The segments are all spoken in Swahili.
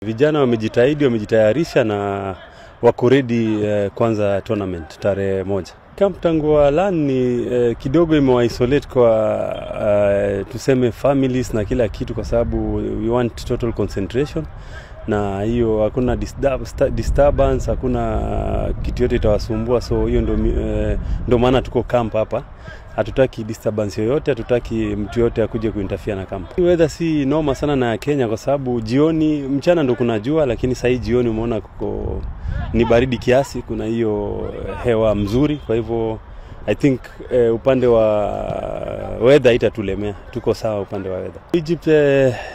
Vijana wamejitahidi, wamejitayarisha na wako ready kwanza tournament tarehe 1. Camp Tangualan ni kidogo imewaisolate kwa tuseme families na kila kitu, kwa sababu we want total concentration, na hiyo hakuna disturbance, hakuna kitu yote itawasumbua. So hiyo ndo maana tuko camp hapa. Hatutaki disturbance yoyote, hatutaki mtu yote akuje kuinterfere na camp. Weather si noma sana na Kenya, kwa sababu jioni, mchana ndo kuna jua, lakini sasa jioni umeona kuko ni baridi kiasi, kuna hiyo hewa mzuri. Kwa hivyo I think upande wa weather itatulemea, tuko sawa upande wa weather. Egypt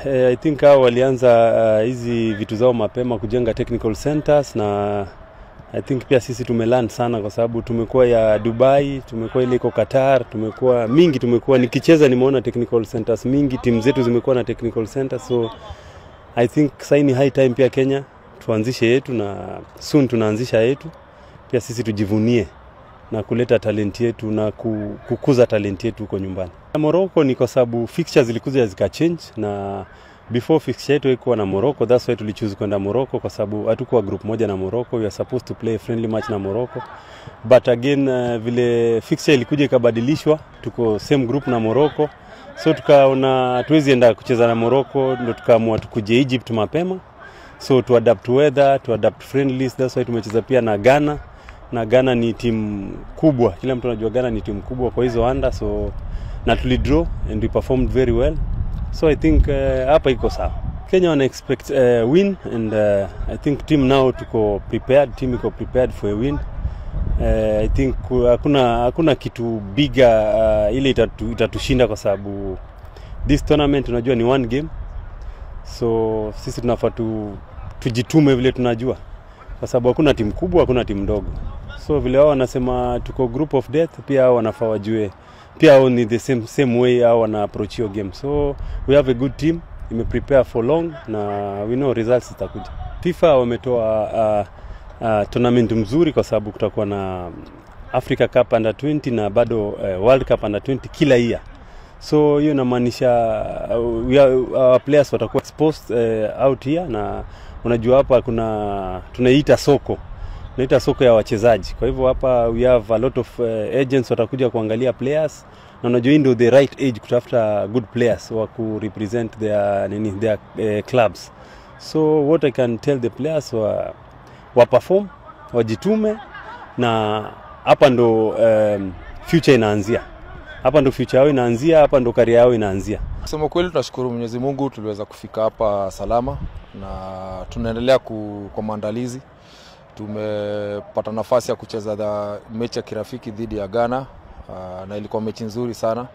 I think hao walianza hizi vitu zao mapema, kujenga technical centers, na I think pia sisi tumelearn sana, kwa sababu tumekuwa ya Dubai, tumekuwa ile iko Qatar, tumekuwa nikicheza nimeona technical centers mingi, timu zetu zimekuwa na technical centers. So I think sasa ni high time pia Kenya tuanzishe yetu, na soon tunaanzisha yetu pia sisi, tujivunie na kuleta talent yetu na kukuza talent yetu huko nyumbani. Morocco ni kwa sababu fixtures zilikuja zika change, na before fixture yetu ilikuwa na Morocco, that's why tulichoose kwenda Morocco, kwa sababu hatukuwa group moja na Morocco. We are supposed to play a friendly match na Morocco, but again vile fixture ilikuja ikabadilishwa, tuko same group na Morocco, so tukaona tuwezi enda kucheza na Morocco, ndio tukaamua tukuje Egypt mapema, so to adapt weather, to adapt friendlies. That's why tumecheza pia na Ghana, na Ghana ni timu kubwa, kila mtu anajua Ghana ni timu kubwa kwa hizo under, so na tulidraw and we performed very well. So I think hapa iko sawa. Kenya wana expect win, and I think team now tuko prepared, team iko prepared for a win. I think hakuna kitu bigger ile itatushinda, kwa sababu this tournament unajua ni one game, so sisi tunafaa tujitume vile tunajua, kwa sababu hakuna timu kubwa, hakuna timu ndogo. So vile wao wanasema tuko group of death, pia wao wanafaa wajue pia wao ni the same way hao wana approach your game. So we have a good team, ime prepare for long, na we know results zitakuja. FIFA wametoa tournament mzuri, kwa sababu kutakuwa na Africa Cup under 20 na bado World Cup under 20 kila year. So hiyo inamaanisha our players watakuwa exposed out here, na unajua hapa tunaita soko. Tunaita soko ya wachezaji. Kwa hivyo hapa we have a lot of agents watakuja kuangalia players, na unajua ndio the right age kutafuta good players wa ku represent their clubs. So what I can tell the players wa perform, wajitume, na hapa ndo future inaanzia. Hapa ndo future yao inaanzia, hapa ndo career yao inaanzia. Kusema kweli tunashukuru Mwenyezi Mungu tuliweza kufika hapa salama, na tunaendelea kwa maandalizi. Tumepata nafasi ya kucheza mechi ya kirafiki dhidi ya Ghana, na ilikuwa mechi nzuri sana.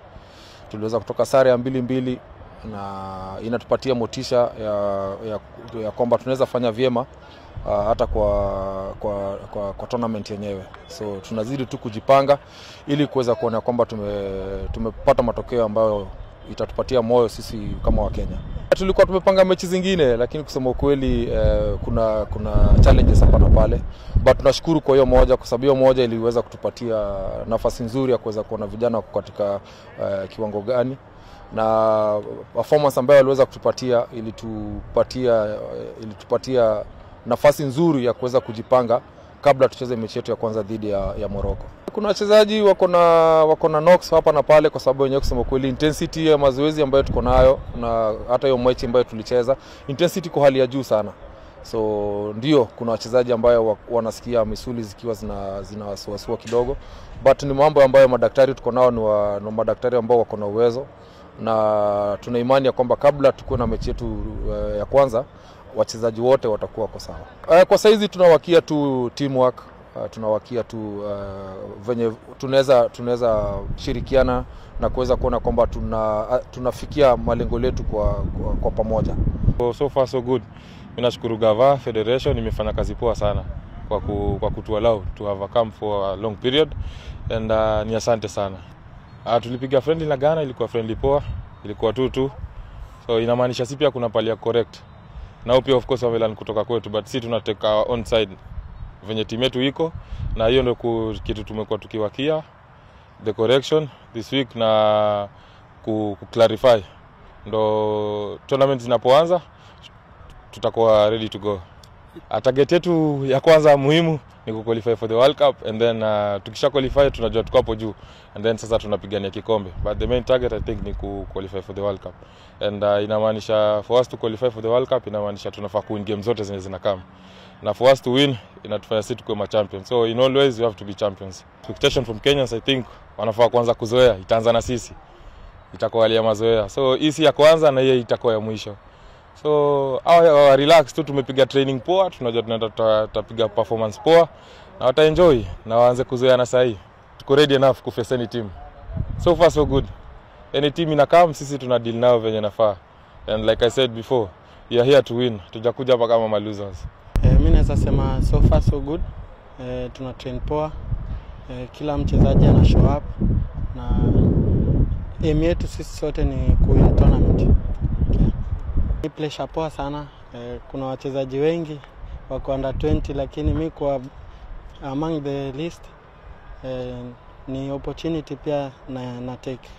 Tuliweza kutoka sare ya 2-2, na inatupatia motisha ya kwamba tunaweza fanya vyema hata kwa tournament yenyewe. So tunazidi tu kujipanga ili kuweza kuona kwamba tumepata matokeo ambayo itatupatia moyo sisi kama wa Kenya. Tulikuwa tumepanga mechi zingine, lakini kusema ukweli kuna challenges hapa na pale, but tunashukuru kwa hiyo moja, kwa sababu hiyo moja iliweza kutupatia nafasi nzuri ya kuweza kuona vijana katika kiwango gani, na performance ambayo waliweza kutupatia ilitupatia nafasi nzuri ya kuweza kujipanga kabla tucheze mechi yetu ya kwanza dhidi ya Morocco. Kuna wachezaji wako na knocks hapa na pale, kwa sababu wenyewe kusema kweli intensity ya mazoezi ambayo tuko nayo, na hata hiyo mechi ambayo tulicheza intensity kwa hali ya juu sana. So ndio kuna wachezaji ambao wanasikia misuli zikiwa zinawasuasua kidogo, but ni mambo ambayo madaktari tuko nao ni madaktari ambao wako na uwezo, na tuna imani ya kwamba kabla tukuwe na mechi yetu ya kwanza wachezaji wote watakuwa kwa sawa. Kwa saizi tunawakia tu teamwork, tunawakia tu venye tunaweza shirikiana na kuweza kuona kwamba tunafikia malengo yetu kwa pamoja. So far so good. Mimi nashukuru Gava Federation, imefanya kazi poa sana kwa kutuallow to have a camp for a long period, and ni asante sana. Tulipiga friendly na Ghana, ilikuwa friendly poa, ilikuwa 2-2. So inamaanisha si pia kuna pali ya correct. Na pia of course wamelan kutoka kwetu, but si tunateka on side venye timu yetu iko, na hiyo ndio kitu tumekuwa tukiwakia the correction this week, na clarify ndo tournament zinapoanza tutakuwa ready to go. Target yetu ya kwanza muhimu ni kuqualify for the World Cup, and then tukisha qualify tunajua tuko hapo juu, and then sasa tunapigania kikombe. But the main target I think ni qualify for the World Cup, and inamaanisha for us to qualify for the World Cup inamaanisha tunafaa kuwin game zote zenye zinakam, na for us to win inatufanya sisi tuwe champions. So in all ways we have to be champions. Expectation from Kenyans, I think wanafaa kwanza kuzoea, itaanza na sisi, itakuwa hali ya mazoea. So hii ya kwanza na hiyo itakuwa ya mwisho. So relax tu, tumepiga training poa, tunajua tunaenda tutapiga performance poa na wata enjoy na waanze kuzoea na sahi. Tuko ready enough ku face any team. So far so good. Any team inakam sisi tuna deal nao venye nafaa. And like I said before, we are here to win. Tujakuja hapa kama losers. Mimi naweza sema so far so good. Tuna train poa. Kila mchezaji ana show up na aim yetu sisi sote ni kuwin tournament. Ni pressure poa sana. Kuna wachezaji wengi wako under 20, lakini mimi kwa among the list ni opportunity pia na take.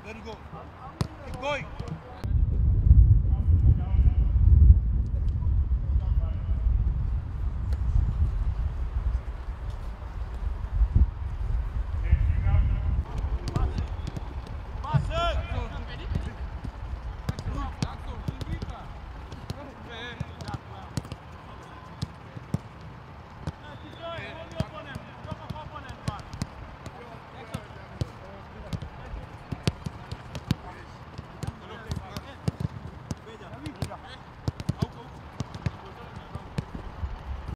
There you go. Keep going.